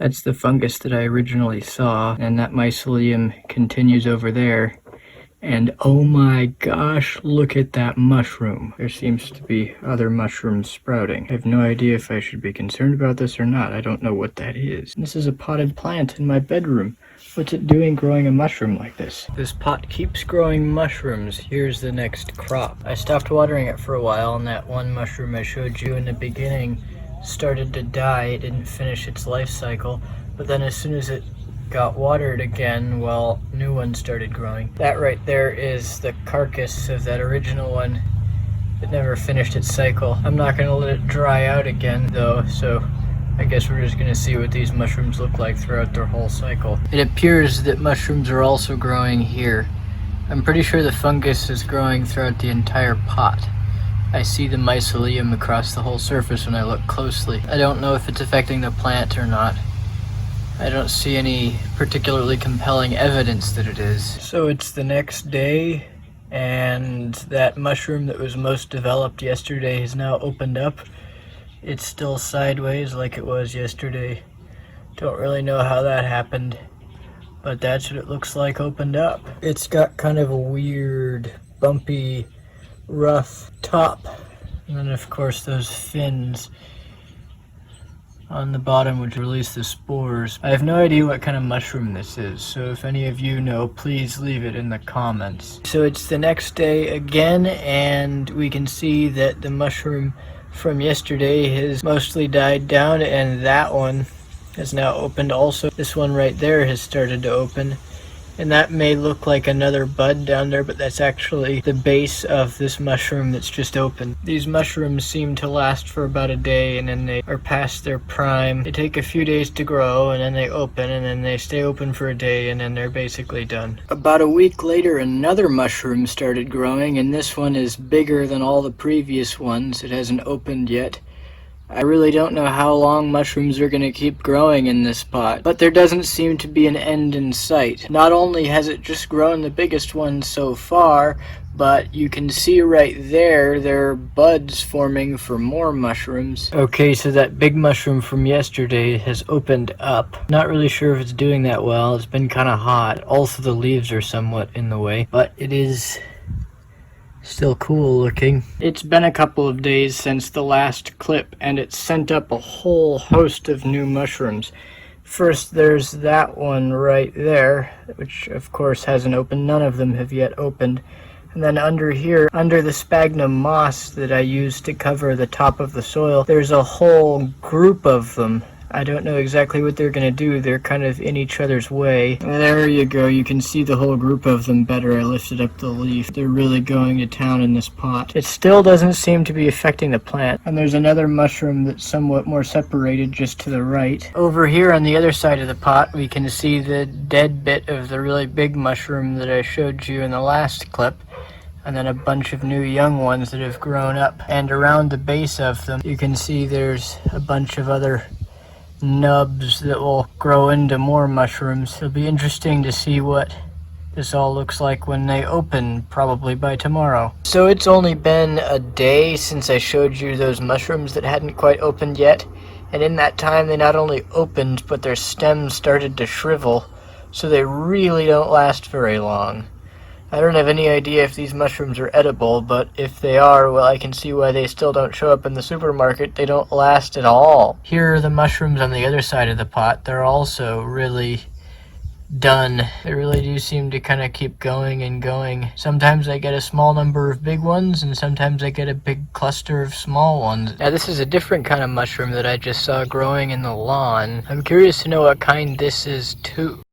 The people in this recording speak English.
That's the fungus that I originally saw, and that mycelium continues over there. And oh my gosh, look at that mushroom. There seems to be other mushrooms sprouting. I have no idea if I should be concerned about this or not. I don't know what that is. This is a potted plant in my bedroom. What's it doing growing a mushroom like this? This pot keeps growing mushrooms. Here's the next crop. I stopped watering it for a while, and that one mushroom I showed you in the beginning started to die. It didn't finish its life cycle, but then as soon as it got watered again, well, new ones started growing. That right there is the carcass of that original one that never finished its cycle. I'm not going to let it dry out again though, so I guess we're just going to see what these mushrooms look like throughout their whole cycle. It appears that mushrooms are also growing here. I'm pretty sure the fungus is growing throughout the entire pot. I see the mycelium across the whole surface when I look closely. I don't know if it's affecting the plant or not. I don't see any particularly compelling evidence that it is. So it's the next day, and that mushroom that was most developed yesterday has now opened up. It's still sideways like it was yesterday. Don't really know how that happened, but that's what it looks like opened up. It's got kind of a weird, bumpy, rough top, and then of course those fins on the bottom which release the spores. I have no idea what kind of mushroom this is, so if any of you know, please leave it in the comments. So it's the next day again, and we can see that the mushroom from yesterday has mostly died down, and that one has now opened also. This one right there has started to open, and that may look like another bud down there, but that's actually the base of this mushroom that's just opened. These mushrooms seem to last for about a day, and then they are past their prime. They take a few days to grow, and then they open, and then they stay open for a day, and then they're basically done. About a week later, another mushroom started growing, and this one is bigger than all the previous ones. It hasn't opened yet. I really don't know how long mushrooms are going to keep growing in this pot, but there doesn't seem to be an end in sight. Not only has it just grown the biggest one so far, but you can see right there are buds forming for more mushrooms. Okay, so that big mushroom from yesterday has opened up. Not really sure if it's doing that well. It's been kind of hot. Also, the leaves are somewhat in the way, but it is still cool looking. It's been a couple of days since the last clip, and it's sent up a whole host of new mushrooms. First, there's that one right there, which of course hasn't opened. None of them have yet opened. And then under here, under the sphagnum moss that I used to cover the top of the soil, there's a whole group of them. I don't know exactly what they're going to do. They're kind of in each other's way. There you go. You can see the whole group of them better. I lifted up the leaf. They're really going to town in this pot. It still doesn't seem to be affecting the plant. And there's another mushroom that's somewhat more separated just to the right. Over here on the other side of the pot, we can see the dead bit of the really big mushroom that I showed you in the last clip. And then a bunch of new young ones that have grown up. And around the base of them, you can see there's a bunch of other nubs that will grow into more mushrooms. It'll be interesting to see what this all looks like when they open, probably by tomorrow. So it's only been a day since I showed you those mushrooms that hadn't quite opened yet, and in that time they not only opened, but their stems started to shrivel, so they really don't last very long. I don't have any idea if these mushrooms are edible, but if they are, well, I can see why they still don't show up in the supermarket. They don't last at all. Here are the mushrooms on the other side of the pot. They're also really done. They really do seem to kind of keep going and going. Sometimes I get a small number of big ones, and sometimes I get a big cluster of small ones. Now this is a different kind of mushroom that I just saw growing in the lawn. I'm curious to know what kind this is too.